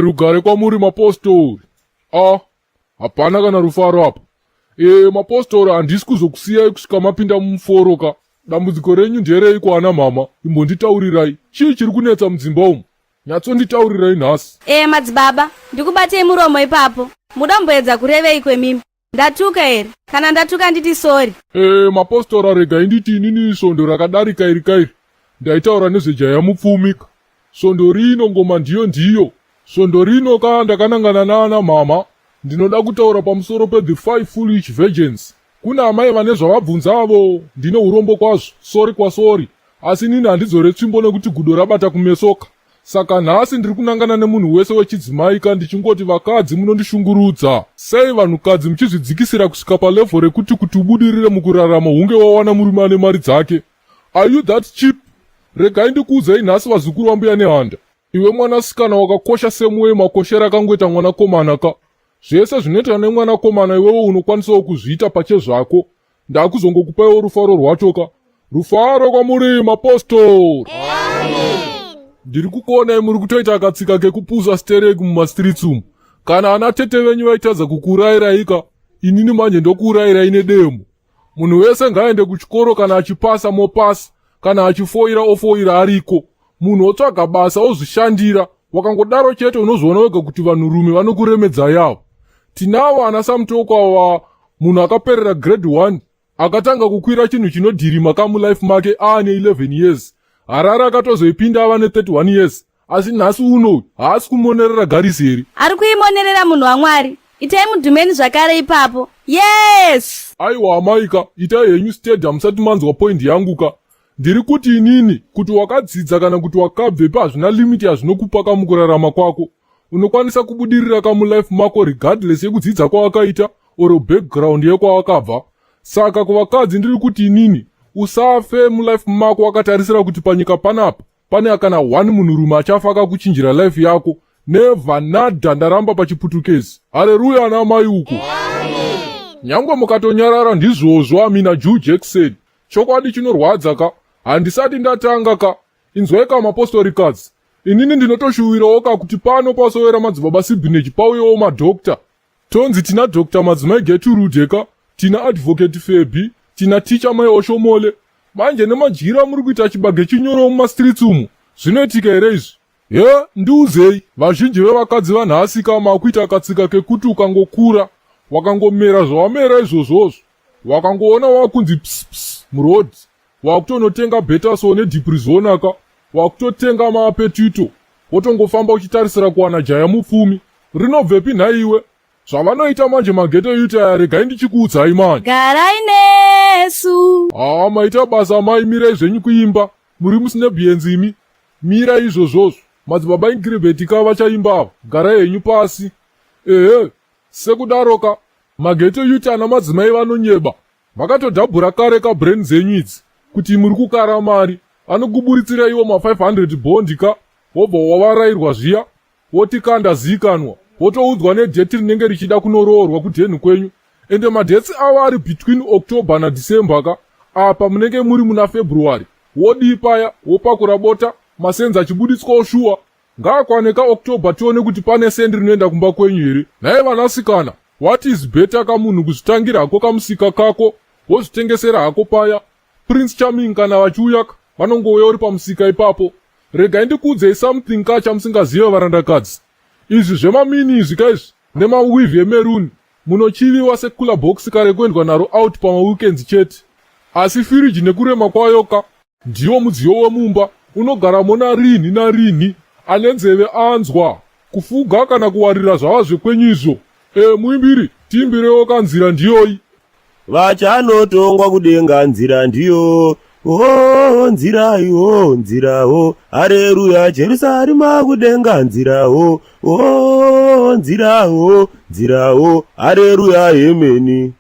Rugare kwamuri mapostori. Hapana kana rufaro apa. Mapostori handisi kuzokusiyai kusvika mapinda mumuforoka. Dambudziko renyu nderei kwana mama? Imbonditaurirai. Chii chiri kunetsa mudzimba umu? Nyatsonditaurirai nhasi. Madzibaba, ndikubatei muromo ipapo. Muda mboedza kurevei kwemimi? Ndatuka here? Kana ndatuka nditi sori. Mapostora regai nditi inini svondo rakadarika iri kairi. Ndaitaura nezvejaya mupfumika. Svondo rino ngoma ndiyo. Svondo rino ndakanangana nana mama. Ndinoda kutaura pamusoro pe the 5 foolish virgins. Kuna amai vane zvavabvunza avo. Ndine urombo kwazvo, sori kwasori. Asi nini handidzore tsvimbo nekuti gudo rabata kumesoka. Saka nhasi ndiri kunangana nemunhu wese wechidzimai ndichingoti vakadzi munondishungurudza. Sei vanhukadzi muchizvidzikisira kusvika palevho rekuti ubudirire mukurarama hunge wawana murume ane mari dzake? Are you that cheap? Regai ndikuudzei nhasi vazukuru vambuya nehanda. Iwe mwanasikana wakakosha semuwe makoshera akangoita mwanakomana ka. Zvese zvinoita nemwanakomana iwewe unokwanisawo kuzviita pachezvako. Ndakuzongokupaiwo rufaro rwacho ka. Rufaro kwamuri mapostori. Ndiri kukuonai muri kutoita katsika kekupusa stereki mumastreets umu. Kana ana tete venyu vaitadza kukurayirai ka, inini manje ndokurayirai nedemo. Munhu wese ngaaende kuchikoro, kana achipasa mopasa, kana achifoira ofoira ariko. Munhu otsvaga basa ozvishandira. Wakangodaro chete unozoona wega kuti vanhurume vanokuremedza yavo. Tinavo ana Samutoko wa munhu akaperera grade 1 akatanga kukwira chinhu chinodhirima kamulife make aane 11 years. Harare akatozoipinda ava ne31 years. Asi nhasi uno haasi kumonerera gariseri. Ari kuimonerera munhu waMwari. Itai mudhumeni zvakare ipapo. Yes! Aiwa amaika, itai henyu stedha musati manzwa point yangu ka. Ndiri kuti inini, kuti wakadzidza kana kuti wakabvepa hazvina limiti yazvinokupa kamukurarama kwako. Unokwanisa kubudirira kamulife mako regardless yekudzidza kwawakaita oro background yekwawakabva. Saka kuvakadzi ndiri kuti inini, usafe mulife mako wakatarisira kuti panyika panapa pane akana 1 munhurume achafa akakuchinjira life yako. Never, nada, ndaramba pachiputukezi. Haleluya ana mai uko. Nyangwe mukatonyarara ndizvozvo Amina Jew Jackson. Chokwadi chinorwadza ka. Handisati ndatanga ka. Inzwai ka mapostorikadzi. Inini ndinotoshuwirawo ka kuti pano pasowera madzibaba Sibhinechi pauyewo madokta. Tonzi tina Dr. Madzimai Gertrude ka. Tina Advocate Febi. Tina Teacher Mai Oshomole. Manje nemajira muri kuita chibage chinyoro mumastreets umu. Zvinoitika here izvi? Ndiuzei, vazhinji vevakadzi vanhasi kama akuita katsika kekuti ukangokura, wakangomera zvawamera izvozvozvo, wakangoona wakunzi pss murodhi, wakutonotenga betaso nediprizona ka, wakutotenga maapetito, wotongofamba uchitarisira kuwana jaya mupfumi. Rinobvepi nhaiwe? Zvavanoita manje mageto yuta yaregai ndichikuudzai manje. Garai nesu. Maita basa mai, mirai zvenyu kuimba, muri musine bhienzimi, mira izvozvozvo. Madzibaba Ingiribheti ka vachaimba, garai henyu pasi. Sekudaroka, mageto yuti ana madzimai vanonyeba. Vakatodhabhura kare ka brain dzenyu idzi, kuti muri kukara mari. Anokuburitsira iwo ma500 bondi ka, wobva wavarairwa zviya, woti kandazikanwa, wotoudzwa nedheti rinenge richida kunoroorwa kudhenhu kwenyu. Ende madhetsi avo ari between October na December ka, apa munenge muri muna February. Wodi paya, wopakura bota, masenza achibuditswa oshuwa. Ngaakwane ka October tione kuti pane sendi rinoenda kumba kwenyu here. Naye vanasikana, what is better ka munhu kuzvitangira hako kamusika kako, wozvitengesera hako paya. Prince Charming kana vachiuyaka, vanongouya uri pamusika ipapo. Regai ndikuudzei something ka chamusingaziva varandakadzi. Izvi zvemamini izvi ka izvi, nemaweave emeruni, munochiviwa secooler box kare kuendwa naro out pamaweekends chete. Asi firiji nekurema kwayo ka, ndiwo mudziyo wemumba. Unogara mona rini narini, ane nzeve anzwa, kufuga kana kuwarira zvava zvekwenyu izvo. Muimbiri, tiimbirewo ka nzira ndiyoyi. Vachanotongwa kudenga nzira ndiyo. Nzirayo, nzirawo. Haleluya, Jerusalema kudenga nzirawo. Nzirawo, nzirawo. Haleluya, ameni.